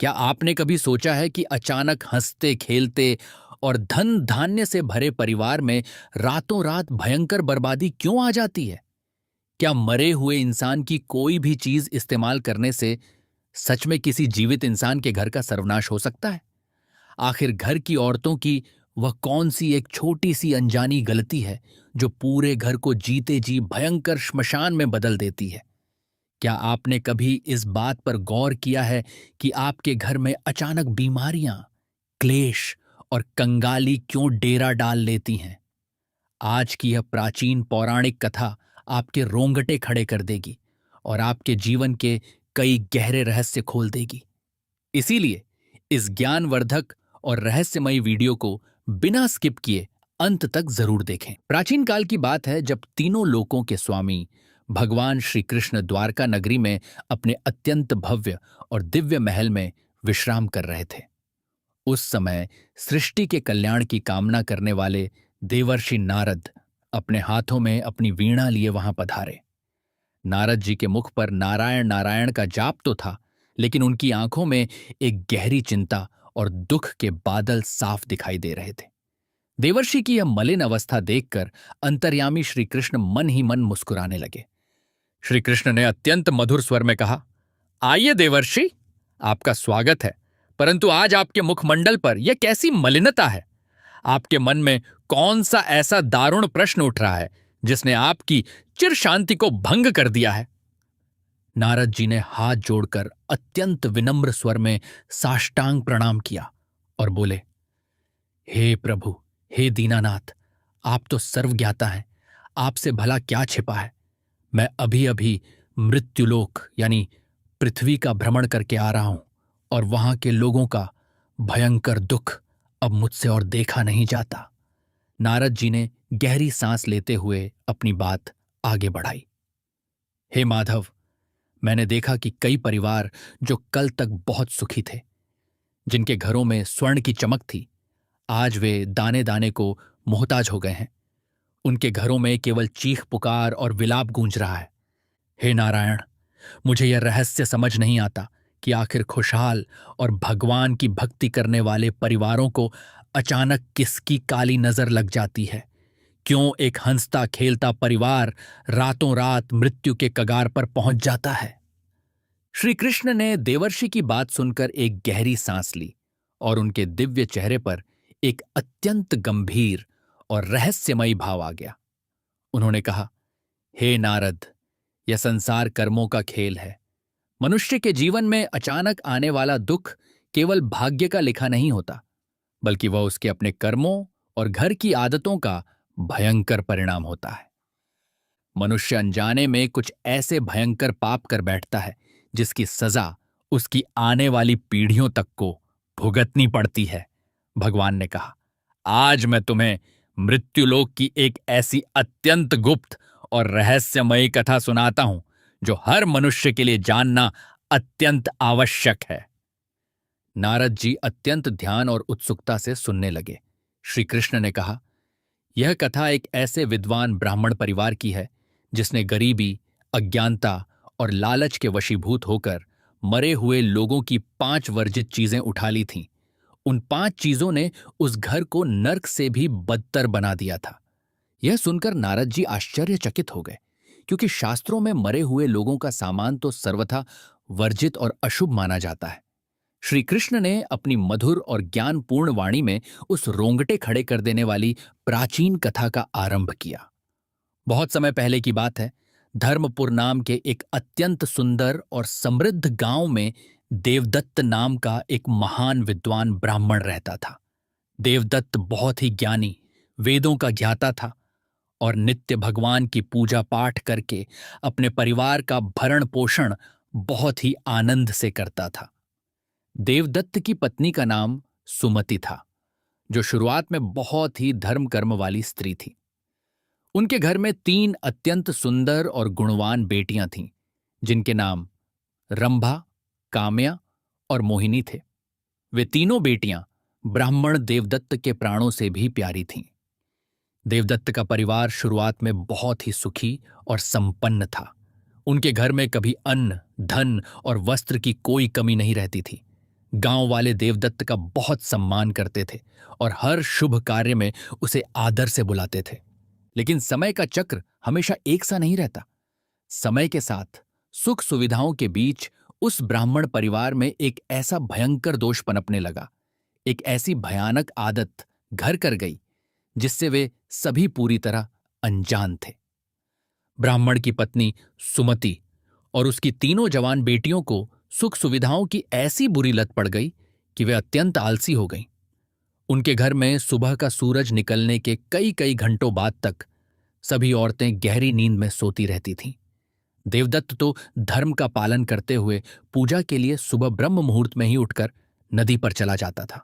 क्या आपने कभी सोचा है कि अचानक हंसते खेलते और धन धान्य से भरे परिवार में रातों रात भयंकर बर्बादी क्यों आ जाती है? क्या मरे हुए इंसान की कोई भी चीज इस्तेमाल करने से सच में किसी जीवित इंसान के घर का सर्वनाश हो सकता है? आखिर घर की औरतों की वह कौन सी एक छोटी सी अनजानी गलती है जो पूरे घर को जीते जी भयंकर श्मशान में बदल देती है? क्या आपने कभी इस बात पर गौर किया है कि आपके घर में अचानक बीमारियां, क्लेश और कंगाली क्यों डेरा डाल लेती हैं? आज की यह प्राचीन पौराणिक कथा आपके रोंगटे खड़े कर देगी और आपके जीवन के कई गहरे रहस्य खोल देगी। इसीलिए इस ज्ञानवर्धक और रहस्यमयी वीडियो को बिना स्किप किए अंत तक जरूर देखें। प्राचीन काल की बात है जब तीनों लोकों के स्वामी भगवान श्री कृष्ण द्वारका नगरी में अपने अत्यंत भव्य और दिव्य महल में विश्राम कर रहे थे। उस समय सृष्टि के कल्याण की कामना करने वाले देवर्षि नारद अपने हाथों में अपनी वीणा लिए वहां पधारे। नारद जी के मुख पर नारायण नारायण का जाप तो था, लेकिन उनकी आंखों में एक गहरी चिंता और दुख के बादल साफ दिखाई दे रहे थे। देवर्षि की यह मलिन अवस्था देखकर अंतर्यामी श्री कृष्ण मन ही मन मुस्कुराने लगे। श्री कृष्ण ने अत्यंत मधुर स्वर में कहा, आइए देवर्षि, आपका स्वागत है। परंतु आज आपके मुखमंडल पर यह कैसी मलिनता है? आपके मन में कौन सा ऐसा दारुण प्रश्न उठ रहा है जिसने आपकी चिर शांति को भंग कर दिया है? नारद जी ने हाथ जोड़कर अत्यंत विनम्र स्वर में साष्टांग प्रणाम किया और बोले, हे प्रभु, हे दीनानाथ, आप तो सर्वज्ञाता हैं, आपसे भला क्या छिपा है। मैं अभी अभी मृत्युलोक यानी पृथ्वी का भ्रमण करके आ रहा हूं और वहां के लोगों का भयंकर दुख अब मुझसे और देखा नहीं जाता। नारद जी ने गहरी सांस लेते हुए अपनी बात आगे बढ़ाई। हे माधव, मैंने देखा कि कई परिवार जो कल तक बहुत सुखी थे, जिनके घरों में स्वर्ण की चमक थी, आज वे दाने दाने को मोहताज हो गए हैं। उनके घरों में केवल चीख पुकार और विलाप गूंज रहा है। हे नारायण, मुझे यह रहस्य समझ नहीं आता कि आखिर खुशहाल और भगवान की भक्ति करने वाले परिवारों को अचानक किसकी काली नजर लग जाती है। क्यों एक हंसता खेलता परिवार रातों रात मृत्यु के कगार पर पहुंच जाता है? श्री कृष्ण ने देवर्षि की बात सुनकर एक गहरी सांस ली और उनके दिव्य चेहरे पर एक अत्यंत गंभीर और रहस्यमयी भाव आ गया। उन्होंने कहा, हे नारद, यह संसार कर्मों का खेल है। मनुष्य के जीवन में अचानक आने वाला दुख केवल भाग्य का लिखा नहीं होता, बल्कि वह उसके अपने कर्मों और घर की आदतों का भयंकर परिणाम होता है। मनुष्य अनजाने में कुछ ऐसे भयंकर पाप कर बैठता है जिसकी सजा उसकी आने वाली पीढ़ियों तक को भुगतनी पड़ती है। भगवान ने कहा, आज मैं तुम्हें मृत्युलोक की एक ऐसी अत्यंत गुप्त और रहस्यमयी कथा सुनाता हूं जो हर मनुष्य के लिए जानना अत्यंत आवश्यक है। नारद जी अत्यंत ध्यान और उत्सुकता से सुनने लगे। श्री कृष्ण ने कहा, यह कथा एक ऐसे विद्वान ब्राह्मण परिवार की है जिसने गरीबी, अज्ञानता और लालच के वशीभूत होकर मरे हुए लोगों की 5 वर्जित चीजें उठा ली थीं। उन 5 चीजों ने उस घर को नर्क से भी बदतर बना दिया था। यह सुनकर नारद जी आश्चर्यचकित हो गए, क्योंकि शास्त्रों में मरे हुए लोगों का सामान तो सर्वथा वर्जित और अशुभ माना जाता है। श्री कृष्ण ने अपनी मधुर और ज्ञानपूर्ण वाणी में उस रोंगटे खड़े कर देने वाली प्राचीन कथा का आरंभ किया। बहुत समय पहले की बात है। धर्मपुर नाम के एक अत्यंत सुंदर और समृद्ध गांव में देवदत्त नाम का एक महान विद्वान ब्राह्मण रहता था। देवदत्त बहुत ही ज्ञानी, वेदों का ज्ञाता था और नित्य भगवान की पूजा पाठ करके अपने परिवार का भरण पोषण बहुत ही आनंद से करता था। देवदत्त की पत्नी का नाम सुमति था, जो शुरुआत में बहुत ही धर्म कर्म वाली स्त्री थी। उनके घर में 3 अत्यंत सुंदर और गुणवान बेटियां थीं, जिनके नाम रंभा, काम्या और मोहिनी थे। वे तीनों बेटियां ब्राह्मण देवदत्त के प्राणों से भी प्यारी थीं। देवदत्त का परिवार शुरुआत में बहुत ही सुखी और संपन्न था। उनके घर में कभी अन्न, धन और वस्त्र की कोई कमी नहीं रहती थी। गांव वाले देवदत्त का बहुत सम्मान करते थे और हर शुभ कार्य में उसे आदर से बुलाते थे। लेकिन समय का चक्र हमेशा एक सा नहीं रहता। समय के साथ सुख सुविधाओं के बीच उस ब्राह्मण परिवार में एक ऐसा भयंकर दोष पनपने लगा, एक ऐसी भयानक आदत घर कर गई जिससे वे सभी पूरी तरह अनजान थे। ब्राह्मण की पत्नी सुमति और उसकी तीनों जवान बेटियों को सुख सुविधाओं की ऐसी बुरी लत पड़ गई कि वे अत्यंत आलसी हो गईं। उनके घर में सुबह का सूरज निकलने के कई कई घंटों बाद तक सभी औरतें गहरी नींद में सोती रहती थीं। देवदत्त तो धर्म का पालन करते हुए पूजा के लिए सुबह ब्रह्म मुहूर्त में ही उठकर नदी पर चला जाता था,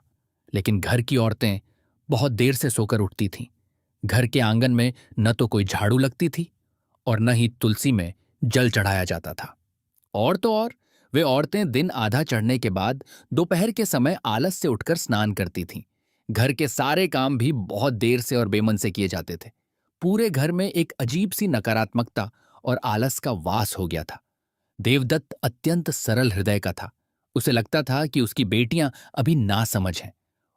लेकिन घर की औरतें बहुत देर से सोकर उठती थीं। घर के आंगन में न तो कोई झाड़ू लगती थी और न ही तुलसी में जल चढ़ाया जाता था। और तो और वे औरतें दिन आधा चढ़ने के बाद दोपहर के समय आलस से उठकर स्नान करती थीं। घर के सारे काम भी बहुत देर से और बेमन से किए जाते थे। पूरे घर में एक अजीब सी नकारात्मकता और आलस का वास हो गया था। देवदत्त अत्यंत सरल हृदय का था। उसे लगता था कि उसकी बेटियां अभी नासमझ हैं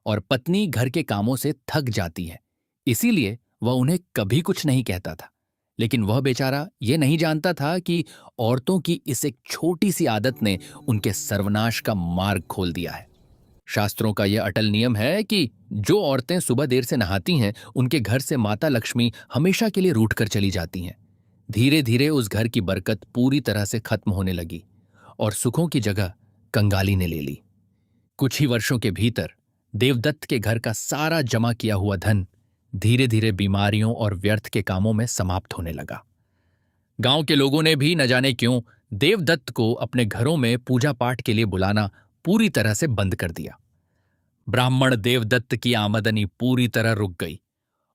और पत्नी घर के कामों से थक जाती है, इसीलिए वह उन्हें कभी कुछ नहीं कहता था। लेकिन वह बेचारा ये नहीं जानता था कि औरतों की इस एक छोटी सी आदत ने उनके सर्वनाश का मार्ग खोल दिया है। शास्त्रों का यह अटल नियम है कि जो औरतें सुबह देर से नहाती हैं, उनके घर से माता लक्ष्मी हमेशा के लिए रूठ कर चली जाती हैं। धीरे धीरे उस घर की बरकत पूरी तरह से खत्म होने लगी और सुखों की जगह कंगाली ने ले ली। कुछ ही वर्षों के भीतर देवदत्त के घर का सारा जमा किया हुआ धन धीरे धीरे बीमारियों और व्यर्थ के कामों में समाप्त होने लगा। गांव के लोगों ने भी न जाने क्यों देवदत्त को अपने घरों में पूजा पाठ के लिए बुलाना पूरी तरह से बंद कर दिया। ब्राह्मण देवदत्त की आमदनी पूरी तरह रुक गई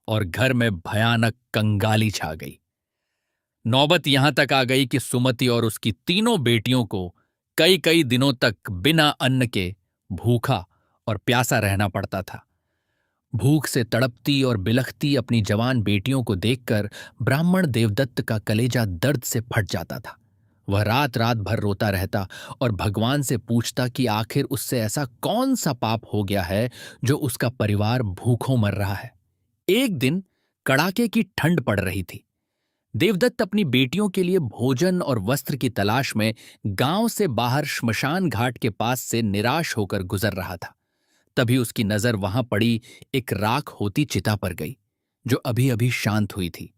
और घर में भयानक कंगाली छा गई। नौबत यहां तक आ गई कि सुमति और उसकी तीनों बेटियों को कई कई दिनों तक बिना अन्न के भूखा और प्यासा रहना पड़ता था। भूख से तड़पती और बिलखती अपनी जवान बेटियों को देखकर ब्राह्मण देवदत्त का कलेजा दर्द से फट जाता था। वह रात रात भर रोता रहता और भगवान से पूछता कि आखिर उससे ऐसा कौन सा पाप हो गया है जो उसका परिवार भूखों मर रहा है। एक दिन कड़ाके की ठंड पड़ रही थी। देवदत्त अपनी बेटियों के लिए भोजन और वस्त्र की तलाश में गांव से बाहर श्मशान घाट के पास से निराश होकर गुजर रहा था। तभी उसकी नजर वहां पड़ी एक राख होती चिता पर गई, जो अभी अभी शांत हुई थी।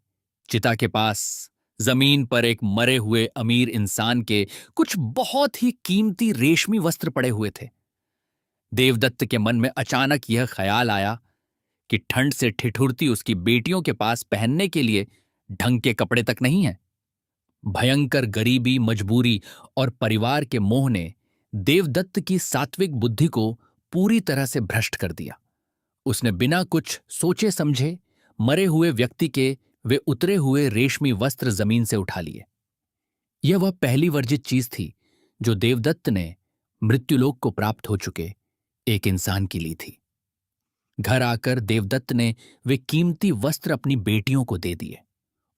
चिता के पास जमीन पर एक मरे हुए अमीर इंसान के कुछ बहुत ही कीमती रेशमी वस्त्र पड़े हुए थे। देवदत्त के मन में अचानक यह ख्याल आया कि ठंड से ठिठुरती उसकी बेटियों के पास पहनने के लिए ढंग के कपड़े तक नहीं हैं। भयंकर गरीबी, मजबूरी और परिवार के मोह ने देवदत्त की सात्विक बुद्धि को पूरी तरह से भ्रष्ट कर दिया। उसने बिना कुछ सोचे समझे मरे हुए व्यक्ति के वे उतरे हुए रेशमी वस्त्र जमीन से उठा लिए। यह वह पहली वर्जित चीज थी जो देवदत्त ने मृत्युलोक को प्राप्त हो चुके एक इंसान की ली थी। घर आकर देवदत्त ने वे कीमती वस्त्र अपनी बेटियों को दे दिए।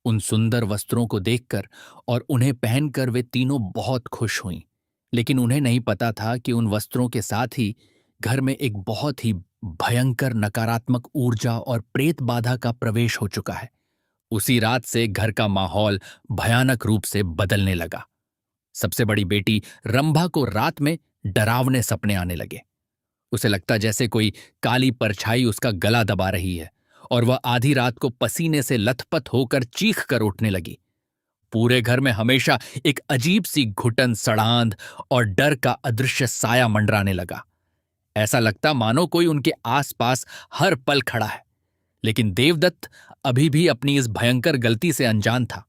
उन सुंदर वस्त्रों को देखकर और उन्हें पहनकर वे तीनों बहुत खुश हुईं, लेकिन उन्हें नहीं पता था कि उन वस्त्रों के साथ ही घर में एक बहुत ही भयंकर नकारात्मक ऊर्जा और प्रेत बाधा का प्रवेश हो चुका है। उसी रात से घर का माहौल भयानक रूप से बदलने लगा। सबसे बड़ी बेटी रंभा को रात में डरावने सपने आने लगे। उसे लगता जैसे कोई काली परछाई उसका गला दबा रही है और वह आधी रात को पसीने से लथपथ होकर चीख कर उठने लगी। पूरे घर में हमेशा एक अजीब सी घुटन, सड़ांध और डर का अदृश्य साया मंडराने लगा। ऐसा लगता मानो कोई उनके आसपास हर पल खड़ा है। लेकिन देवदत्त अभी भी अपनी इस भयंकर गलती से अनजान था।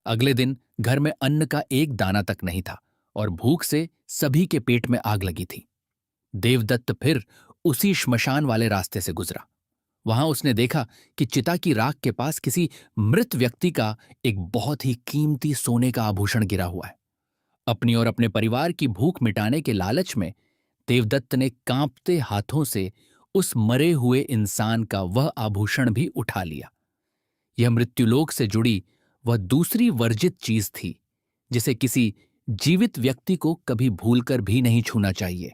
अगले दिन घर में अन्न का एक दाना तक नहीं था और भूख से सभी के पेट में आग लगी थी। देवदत्त फिर उसी श्मशान वाले रास्ते से गुजरा। वहां उसने देखा कि चिता की राख के पास किसी मृत व्यक्ति का एक बहुत ही कीमती सोने का आभूषण गिरा हुआ है। अपनी और अपने परिवार की भूख मिटाने के लालच में देवदत्त ने कांपते हाथों से उस मरे हुए इंसान का वह आभूषण भी उठा लिया। यह मृत्युलोक से जुड़ी वह दूसरी वर्जित चीज थी जिसे किसी जीवित व्यक्ति को कभी भूलकर भी नहीं छूना चाहिए।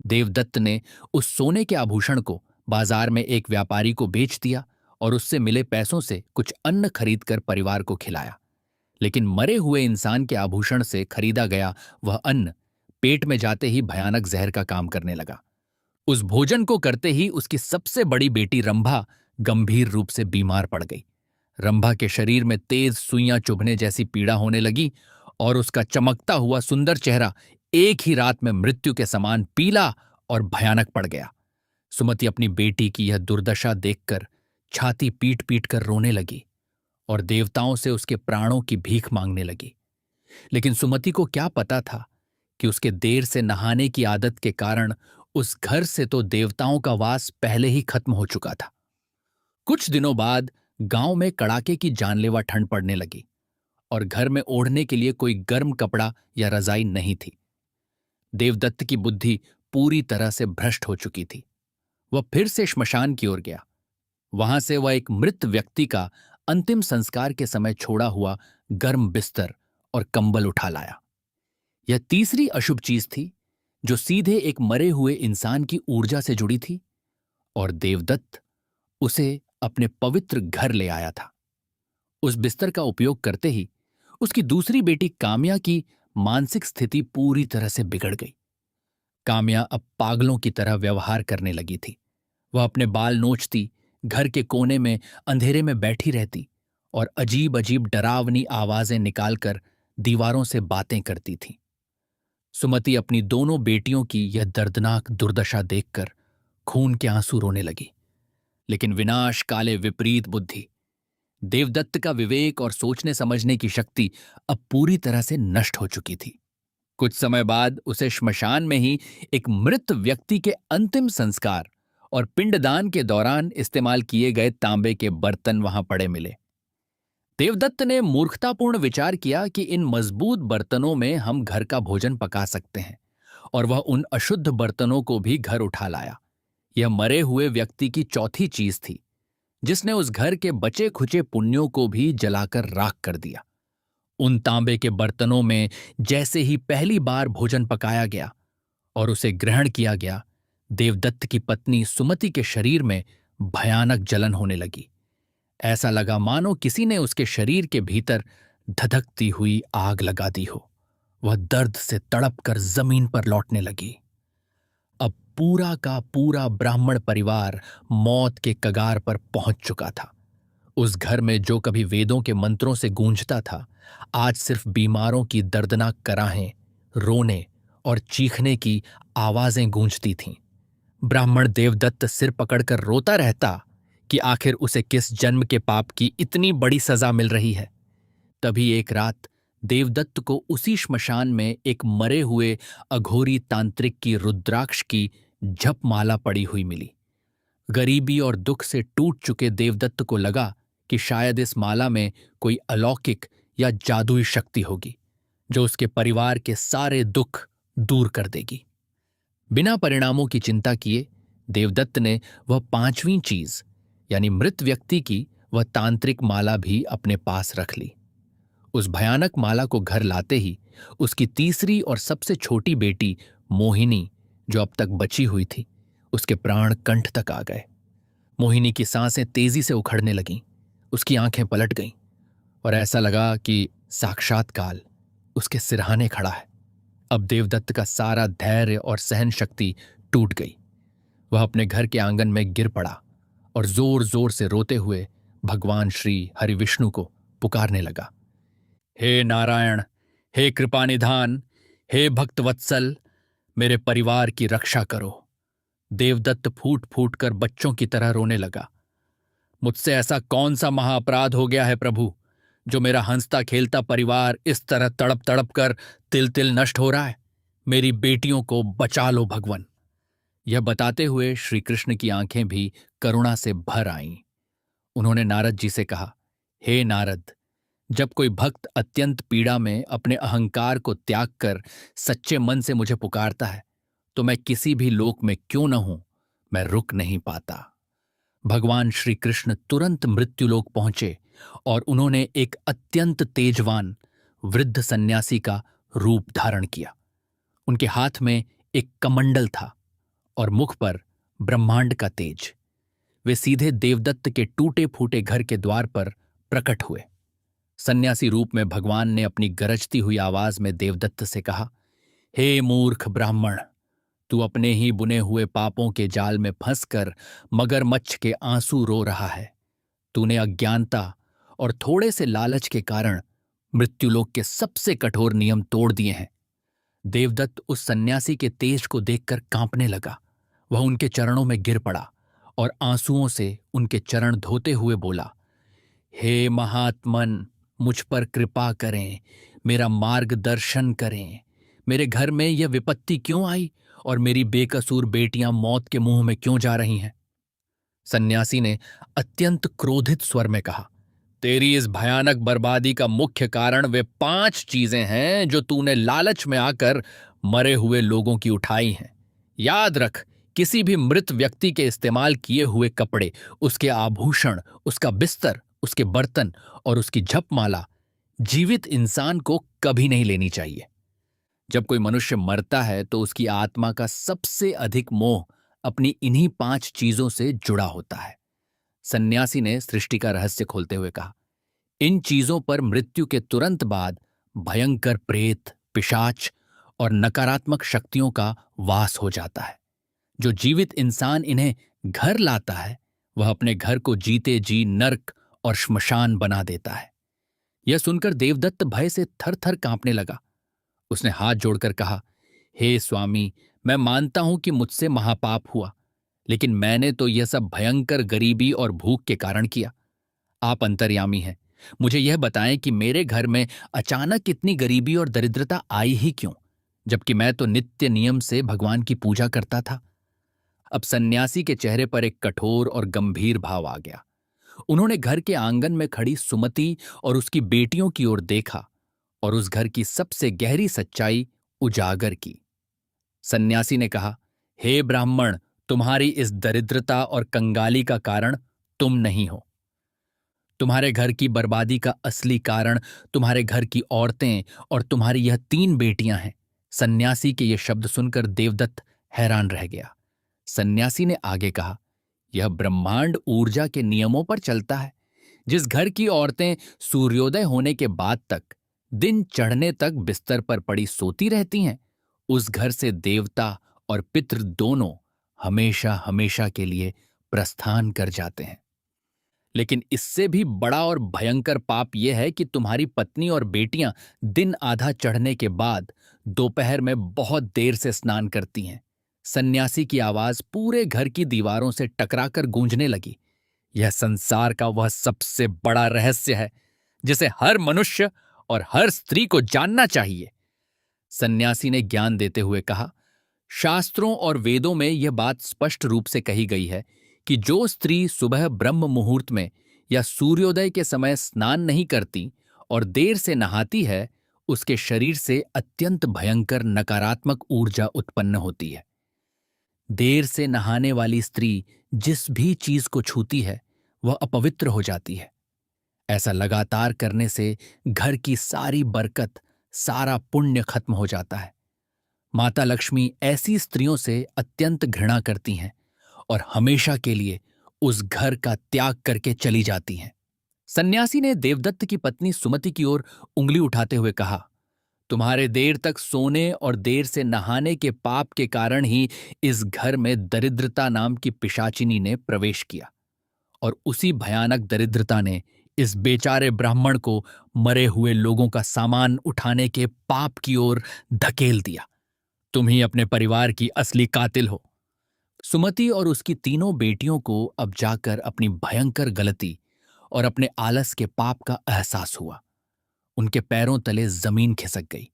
देवदत्त ने उस सोने के आभूषण को बाजार में एक व्यापारी को बेच दिया और उससे मिले पैसों से कुछ अन्न खरीदकर परिवार को खिलाया। लेकिन मरे हुए इंसान के आभूषण से खरीदा गया वह अन्न पेट में जाते ही भयानक जहर का काम करने लगा। उस भोजन को करते ही उसकी सबसे बड़ी बेटी रंभा गंभीर रूप से बीमार पड़ गई। रंभा के शरीर में तेज सुइयां चुभने जैसी पीड़ा होने लगी और उसका चमकता हुआ सुंदर चेहरा एक ही रात में मृत्यु के समान पीला और भयानक पड़ गया। सुमति अपनी बेटी की यह दुर्दशा देखकर छाती पीट पीट कर रोने लगी और देवताओं से उसके प्राणों की भीख मांगने लगी। लेकिन सुमति को क्या पता था कि उसके देर से नहाने की आदत के कारण उस घर से तो देवताओं का वास पहले ही खत्म हो चुका था। कुछ दिनों बाद गांव में कड़ाके की जानलेवा ठंड पड़ने लगी और घर में ओढ़ने के लिए कोई गर्म कपड़ा या रजाई नहीं थी। देवदत्त की बुद्धि पूरी तरह से भ्रष्ट हो चुकी थी। वह फिर से श्मशान की ओर गया। वहां से वह एक मृत व्यक्ति का अंतिम संस्कार के समय छोड़ा हुआ गर्म बिस्तर और कंबल उठा लाया। यह तीसरी अशुभ चीज थी जो सीधे एक मरे हुए इंसान की ऊर्जा से जुड़ी थी और देवदत्त उसे अपने पवित्र घर ले आया था। उस बिस्तर का उपयोग करते ही उसकी दूसरी बेटी काम्या की मानसिक स्थिति पूरी तरह से बिगड़ गई। काम्या अब पागलों की तरह व्यवहार करने लगी थी। वह अपने बाल नोचती, घर के कोने में अंधेरे में बैठी रहती और अजीब अजीब डरावनी आवाजें निकालकर दीवारों से बातें करती थी। सुमति अपनी दोनों बेटियों की यह दर्दनाक दुर्दशा देखकर खून के आंसू रोने लगी। लेकिन विनाश काले विपरीत बुद्धि, देवदत्त का विवेक और सोचने समझने की शक्ति अब पूरी तरह से नष्ट हो चुकी थी। कुछ समय बाद उसे श्मशान में ही एक मृत व्यक्ति के अंतिम संस्कार और पिंडदान के दौरान इस्तेमाल किए गए तांबे के बर्तन वहां पड़े मिले। देवदत्त ने मूर्खतापूर्ण विचार किया कि इन मजबूत बर्तनों में हम घर का भोजन पका सकते हैं और वह उन अशुद्ध बर्तनों को भी घर उठा लाया। यह मरे हुए व्यक्ति की चौथी चीज थी जिसने उस घर के बचे खुचे पुण्यों को भी जलाकर राख कर दिया। उन तांबे के बर्तनों में जैसे ही पहली बार भोजन पकाया गया और उसे ग्रहण किया गया, देवदत्त की पत्नी सुमति के शरीर में भयानक जलन होने लगी। ऐसा लगा मानो किसी ने उसके शरीर के भीतर धधकती हुई आग लगा दी हो। वह दर्द से तड़प कर जमीन पर लौटने लगी। अब पूरा का पूरा ब्राह्मण परिवार मौत के कगार पर पहुंच चुका था। उस घर में जो कभी वेदों के मंत्रों से गूंजता था, आज सिर्फ बीमारों की दर्दनाक कराहें, रोने और चीखने की आवाजें गूंजती थीं। ब्राह्मण देवदत्त सिर पकड़कर रोता रहता कि आखिर उसे किस जन्म के पाप की इतनी बड़ी सजा मिल रही है। तभी एक रात देवदत्त को उसी श्मशान में एक मरे हुए अघोरी तांत्रिक की रुद्राक्ष की जपमाला पड़ी हुई मिली। गरीबी और दुख से टूट चुके देवदत्त को लगा कि शायद इस माला में कोई अलौकिक या जादुई शक्ति होगी जो उसके परिवार के सारे दुख दूर कर देगी। बिना परिणामों की चिंता किए देवदत्त ने वह पांचवीं चीज यानी मृत व्यक्ति की वह तांत्रिक माला भी अपने पास रख ली। उस भयानक माला को घर लाते ही उसकी तीसरी और सबसे छोटी बेटी मोहिनी, जो अब तक बची हुई थी, उसके प्राण कंठ तक आ गए। मोहिनी की सांसें तेजी से उखड़ने लगीं, उसकी आंखें पलट गईं और ऐसा लगा कि साक्षात काल उसके सिरहाने खड़ा है। अब देवदत्त का सारा धैर्य और सहन शक्ति टूट गई। वह अपने घर के आंगन में गिर पड़ा और जोर जोर से रोते हुए भगवान श्री हरिविष्णु को पुकारने लगा। हे नारायण, हे कृपानिधान, हे भक्तवत्सल, मेरे परिवार की रक्षा करो। देवदत्त फूट फूट कर बच्चों की तरह रोने लगा। मुझसे ऐसा कौन सा महाअपराध हो गया है प्रभु, जो मेरा हंसता खेलता परिवार इस तरह तड़प तड़प कर तिल तिल नष्ट हो रहा है। मेरी बेटियों को बचा लो भगवान। यह बताते हुए श्री कृष्ण की आंखें भी करुणा से भर आईं। उन्होंने नारद जी से कहा, हे नारद, जब कोई भक्त अत्यंत पीड़ा में अपने अहंकार को त्याग कर सच्चे मन से मुझे पुकारता है, तो मैं किसी भी लोक में क्यों न हूं, मैं रुक नहीं पाता। भगवान श्री कृष्ण तुरंत मृत्युलोक पहुंचे और उन्होंने एक अत्यंत तेजवान वृद्ध सन्यासी का रूप धारण किया। उनके हाथ में एक कमंडल था और मुख पर ब्रह्मांड का तेज। वे सीधे देवदत्त के टूटे फूटे घर के द्वार पर प्रकट हुए। सन्यासी रूप में भगवान ने अपनी गरजती हुई आवाज में देवदत्त से कहा, हे मूर्ख ब्राह्मण, तू अपने ही बुने हुए पापों के जाल में फंसकर मगरमच्छ के आंसू रो रहा है। तूने अज्ञानता और थोड़े से लालच के कारण मृत्युलोक के सबसे कठोर नियम तोड़ दिए हैं। देवदत्त उस सन्यासी के तेज को देखकर कांपने लगा। वह उनके चरणों में गिर पड़ा और आंसुओं से उनके चरण धोते हुए बोला, हे महात्मन, मुझ पर कृपा करें, मेरा मार्गदर्शन करें। मेरे घर में यह विपत्ति क्यों आई और मेरी बेकसूर बेटियां मौत के मुंह में क्यों जा रही हैं? सन्यासी ने अत्यंत क्रोधित स्वर में कहा, तेरी इस भयानक बर्बादी का मुख्य कारण वे 5 चीजें हैं जो तूने लालच में आकर मरे हुए लोगों की उठाई हैं। याद रख, किसी भी मृत व्यक्ति के इस्तेमाल किए हुए कपड़े, उसके आभूषण, उसका बिस्तर, उसके बर्तन और उसकी झपमाला जीवित इंसान को कभी नहीं लेनी चाहिए। जब कोई मनुष्य मरता है तो उसकी आत्मा का सबसे अधिक मोह अपनी इन्हीं 5 चीजों से जुड़ा होता है। सन्यासी ने सृष्टि का रहस्य खोलते हुए कहा, इन चीजों पर मृत्यु के तुरंत बाद भयंकर प्रेत, पिशाच और नकारात्मक शक्तियों का वास हो जाता है। जो जीवित इंसान इन्हें घर लाता है, वह अपने घर को जीते जी नर्क और श्मशान बना देता है। यह सुनकर देवदत्त भय से थर थर कांपने लगा। उसने हाथ जोड़कर कहा, हे स्वामी, मैं मानता हूं कि मुझसे महापाप हुआ, लेकिन मैंने तो यह सब भयंकर गरीबी और भूख के कारण किया। आप अंतर्यामी हैं, मुझे यह बताएं कि मेरे घर में अचानक इतनी गरीबी और दरिद्रता आई ही क्यों, जबकि मैं तो नित्य नियम से भगवान की पूजा करता था। अब सन्यासी के चेहरे पर एक कठोर और गंभीर भाव आ गया। उन्होंने घर के आंगन में खड़ी सुमति और उसकी बेटियों की ओर देखा और उस घर की सबसे गहरी सच्चाई उजागर की। सन्यासी ने कहा, हे ब्राह्मण, तुम्हारी इस दरिद्रता और कंगाली का कारण तुम नहीं हो। तुम्हारे घर की बर्बादी का असली कारण तुम्हारे घर की औरतें और तुम्हारी यह 3 बेटियां हैं। सन्यासी के ये शब्द सुनकर देवदत्त हैरान रह गया। सन्यासी ने आगे कहा, यह ब्रह्मांड ऊर्जा के नियमों पर चलता है। जिस घर की औरतें सूर्योदय होने के बाद तक, दिन चढ़ने तक बिस्तर पर पड़ी सोती रहती हैं, उस घर से देवता और पितृ दोनों हमेशा हमेशा के लिए प्रस्थान कर जाते हैं। लेकिन इससे भी बड़ा और भयंकर पाप यह है कि तुम्हारी पत्नी और बेटियां दिन आधा चढ़ने के बाद दोपहर में बहुत देर से स्नान करती हैं। सन्यासी की आवाज पूरे घर की दीवारों से टकराकर गूंजने लगी। यह संसार का वह सबसे बड़ा रहस्य है जिसे हर मनुष्य और हर स्त्री को जानना चाहिए। सन्यासी ने ज्ञान देते हुए कहा, शास्त्रों और वेदों में यह बात स्पष्ट रूप से कही गई है कि जो स्त्री सुबह ब्रह्म मुहूर्त में या सूर्योदय के समय स्नान नहीं करती और देर से नहाती है, उसके शरीर से अत्यंत भयंकर नकारात्मक ऊर्जा उत्पन्न होती है। देर से नहाने वाली स्त्री जिस भी चीज को छूती है वह अपवित्र हो जाती है। ऐसा लगातार करने से घर की सारी बरकत, सारा पुण्य खत्म हो जाता है। माता लक्ष्मी ऐसी स्त्रियों से अत्यंत घृणा करती हैं और हमेशा के लिए उस घर का त्याग करके चली जाती हैं। सन्यासी ने देवदत्त की पत्नी सुमति की ओर उंगली उठाते हुए कहा, तुम्हारे देर तक सोने और देर से नहाने के पाप के कारण ही इस घर में दरिद्रता नाम की पिशाचिनी ने प्रवेश किया और उसी भयानक दरिद्रता ने इस बेचारे ब्राह्मण को मरे हुए लोगों का सामान उठाने के पाप की ओर धकेल दिया। तुम ही अपने परिवार की असली कातिल हो। सुमति और उसकी तीनों बेटियों को अब जाकर अपनी भयंकर गलती और अपने आलस के पाप का एहसास हुआ। उनके पैरों तले जमीन खिसक गई।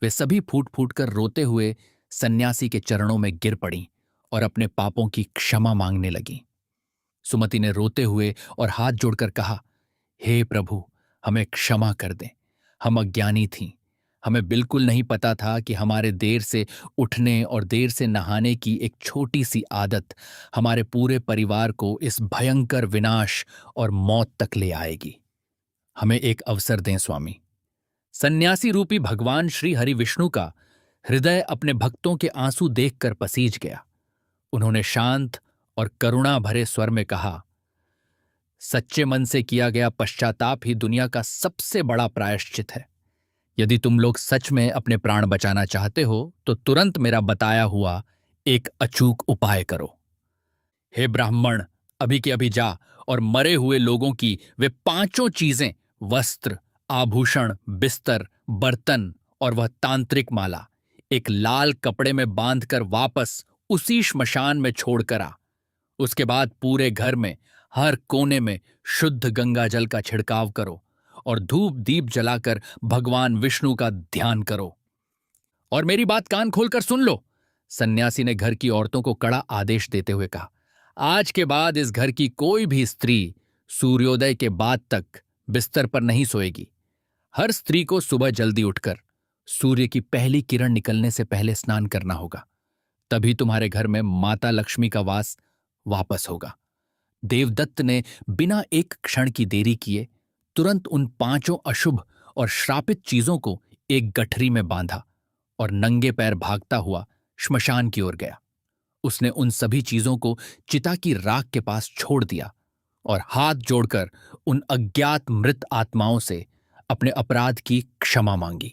वे सभी फूट फूट कर रोते हुए सन्यासी के चरणों में गिर पड़ी और अपने पापों की क्षमा मांगने लगीं। सुमति ने रोते हुए और हाथ जोड़कर कहा, हे प्रभु, हमें क्षमा कर दें। हम अज्ञानी थीं। हमें बिल्कुल नहीं पता था कि हमारे देर से उठने और देर से नहाने की एक छोटी सी आदत हमारे पूरे परिवार को इस भयंकर विनाश और मौत तक ले आएगी। हमें एक अवसर दें स्वामी। सन्यासी रूपी भगवान श्री हरि विष्णु का हृदय अपने भक्तों के आंसू देखकर पसीज गया। उन्होंने शांत और करुणा भरे स्वर में कहा, सच्चे मन से किया गया पश्चाताप ही दुनिया का सबसे बड़ा प्रायश्चित है। यदि तुम लोग सच में अपने प्राण बचाना चाहते हो तो तुरंत मेरा बताया हुआ एक अचूक उपाय करो। हे ब्राह्मण, अभी के अभी जा और मरे हुए लोगों की वे पांचों चीजें, वस्त्र, आभूषण, बिस्तर, बर्तन और वह तांत्रिक माला, एक लाल कपड़े में बांधकर वापस उसी श्मशान में छोड़कर आ। उसके बाद पूरे घर में हर कोने में शुद्ध गंगा जल का छिड़काव करो और धूप दीप जलाकर भगवान विष्णु का ध्यान करो। और मेरी बात कान खोलकर सुन लो, सन्यासी ने घर की औरतों को कड़ा आदेश देते हुए कहा। आज के बाद इस घर की कोई भी स्त्री सूर्योदय के बाद तक बिस्तर पर नहीं सोएगी। हर स्त्री को सुबह जल्दी उठकर सूर्य की पहली किरण निकलने से पहले स्नान करना होगा। तभी तुम्हारे घर में माता लक्ष्मी का वास वापस होगा। देवदत्त ने बिना एक क्षण की देरी किए तुरंत उन पांचों अशुभ और श्रापित चीजों को एक गठरी में बांधा और नंगे पैर भागता हुआ श्मशान की ओर गया। उसने उन सभी चीजों को चिता की राख के पास छोड़ दिया और हाथ जोड़कर उन अज्ञात मृत आत्माओं से अपने अपराध की क्षमा मांगी।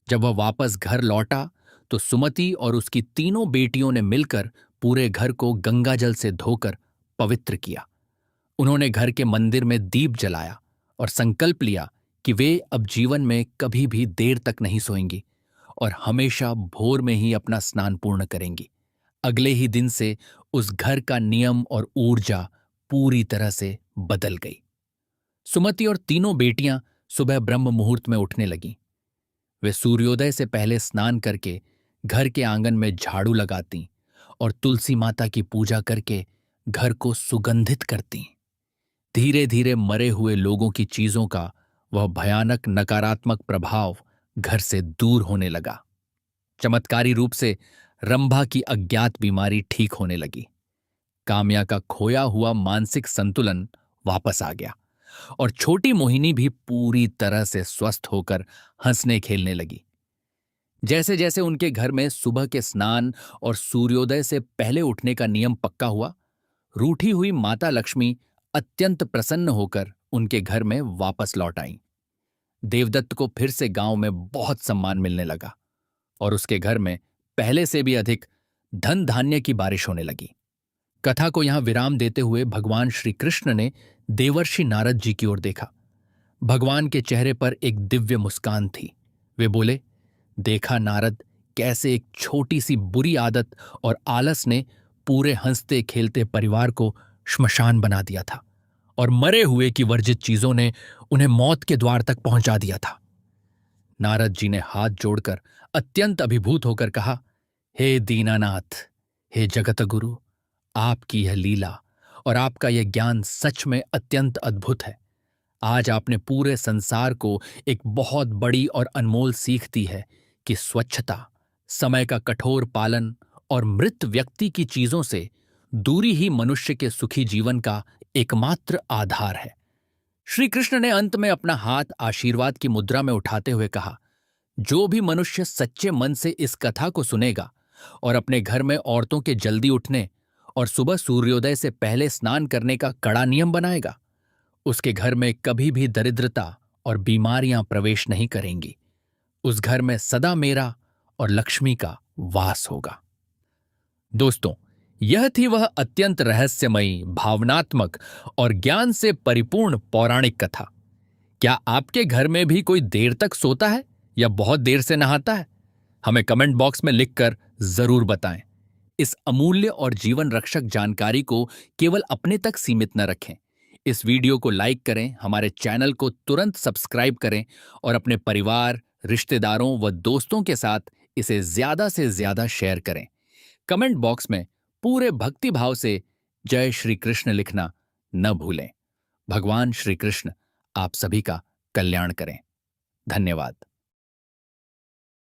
जब वह वापस घर लौटा तो सुमति और उसकी तीनों बेटियों ने मिलकर पूरे घर को गंगाजल से धोकर पवित्र किया। उन्होंने घर के मंदिर में दीप जलाया और संकल्प लिया कि वे अब जीवन में कभी भी देर तक नहीं सोएंगी और हमेशा भोर में ही अपना स्नान पूर्ण करेंगी। अगले ही दिन से उस घर का नियम और ऊर्जा पूरी तरह से बदल गई। सुमति और तीनों बेटियां सुबह ब्रह्म मुहूर्त में उठने लगीं। वे सूर्योदय से पहले स्नान करके घर के आंगन में झाड़ू लगाती और तुलसी माता की पूजा करके घर को सुगंधित करती। धीरे धीरे मरे हुए लोगों की चीजों का वह भयानक नकारात्मक प्रभाव घर से दूर होने लगा। चमत्कारी रूप से रंभा की अज्ञात बीमारी ठीक होने लगी। काम्या का खोया हुआ मानसिक संतुलन वापस आ गया और छोटी मोहिनी भी पूरी तरह से स्वस्थ होकर हंसने खेलने लगी। जैसे जैसे उनके घर में सुबह के स्नान और सूर्योदय से पहले उठने का नियम पक्का हुआ, रूठी हुई माता लक्ष्मी अत्यंत प्रसन्न होकर उनके घर में वापस लौट आईं। देवदत्त को फिर से गांव में बहुत सम्मान मिलने लगा और उसके घर में पहले से भी अधिक धन धान्य की बारिश होने लगी। कथा को यहां विराम देते हुए भगवान श्री कृष्ण ने देवर्षि नारद जी की ओर देखा। भगवान के चेहरे पर एक दिव्य मुस्कान थी। वे बोले, देखा नारद, कैसे एक छोटी सी बुरी आदत और आलस ने पूरे हंसते खेलते परिवार को श्मशान बना दिया था और मरे हुए की वर्जित चीजों ने उन्हें मौत के द्वार तक पहुंचा दिया था। नारद जी ने हाथ जोड़कर अत्यंत अभिभूत होकर कहा, हे दीनानाथ, हे जगत गुरु, आपकी यह लीला और आपका यह ज्ञान सच में अत्यंत अद्भुत है। आज आपने पूरे संसार को एक बहुत बड़ी और अनमोल सीख दी है कि स्वच्छता, समय का कठोर पालन और मृत व्यक्ति की चीजों से दूरी ही मनुष्य के सुखी जीवन का एकमात्र आधार है। श्री कृष्ण ने अंत में अपना हाथ आशीर्वाद की मुद्रा में उठाते हुए कहा, जो भी मनुष्य सच्चे मन से इस कथा को सुनेगा और अपने घर में औरतों के जल्दी उठने और सुबह सूर्योदय से पहले स्नान करने का कड़ा नियम बनाएगा, उसके घर में कभी भी दरिद्रता और बीमारियां प्रवेश नहीं करेंगी। उस घर में सदा मेरा और लक्ष्मी का वास होगा। दोस्तों, यह थी वह अत्यंत रहस्यमयी, भावनात्मक और ज्ञान से परिपूर्ण पौराणिक कथा। क्या आपके घर में भी कोई देर तक सोता है या बहुत देर से नहाता है? हमें कमेंट बॉक्स में लिखकर जरूर बताएं। इस अमूल्य और जीवन रक्षक जानकारी को केवल अपने तक सीमित न रखें। इस वीडियो को लाइक करें, हमारे चैनल को तुरंत सब्सक्राइब करें और अपने परिवार, रिश्तेदारों व दोस्तों के साथ इसे ज्यादा से ज्यादा शेयर करें। कमेंट बॉक्स में पूरे भक्तिभाव से जय श्री कृष्ण लिखना न भूलें। भगवान श्री कृष्ण आप सभी का कल्याण करें। धन्यवाद।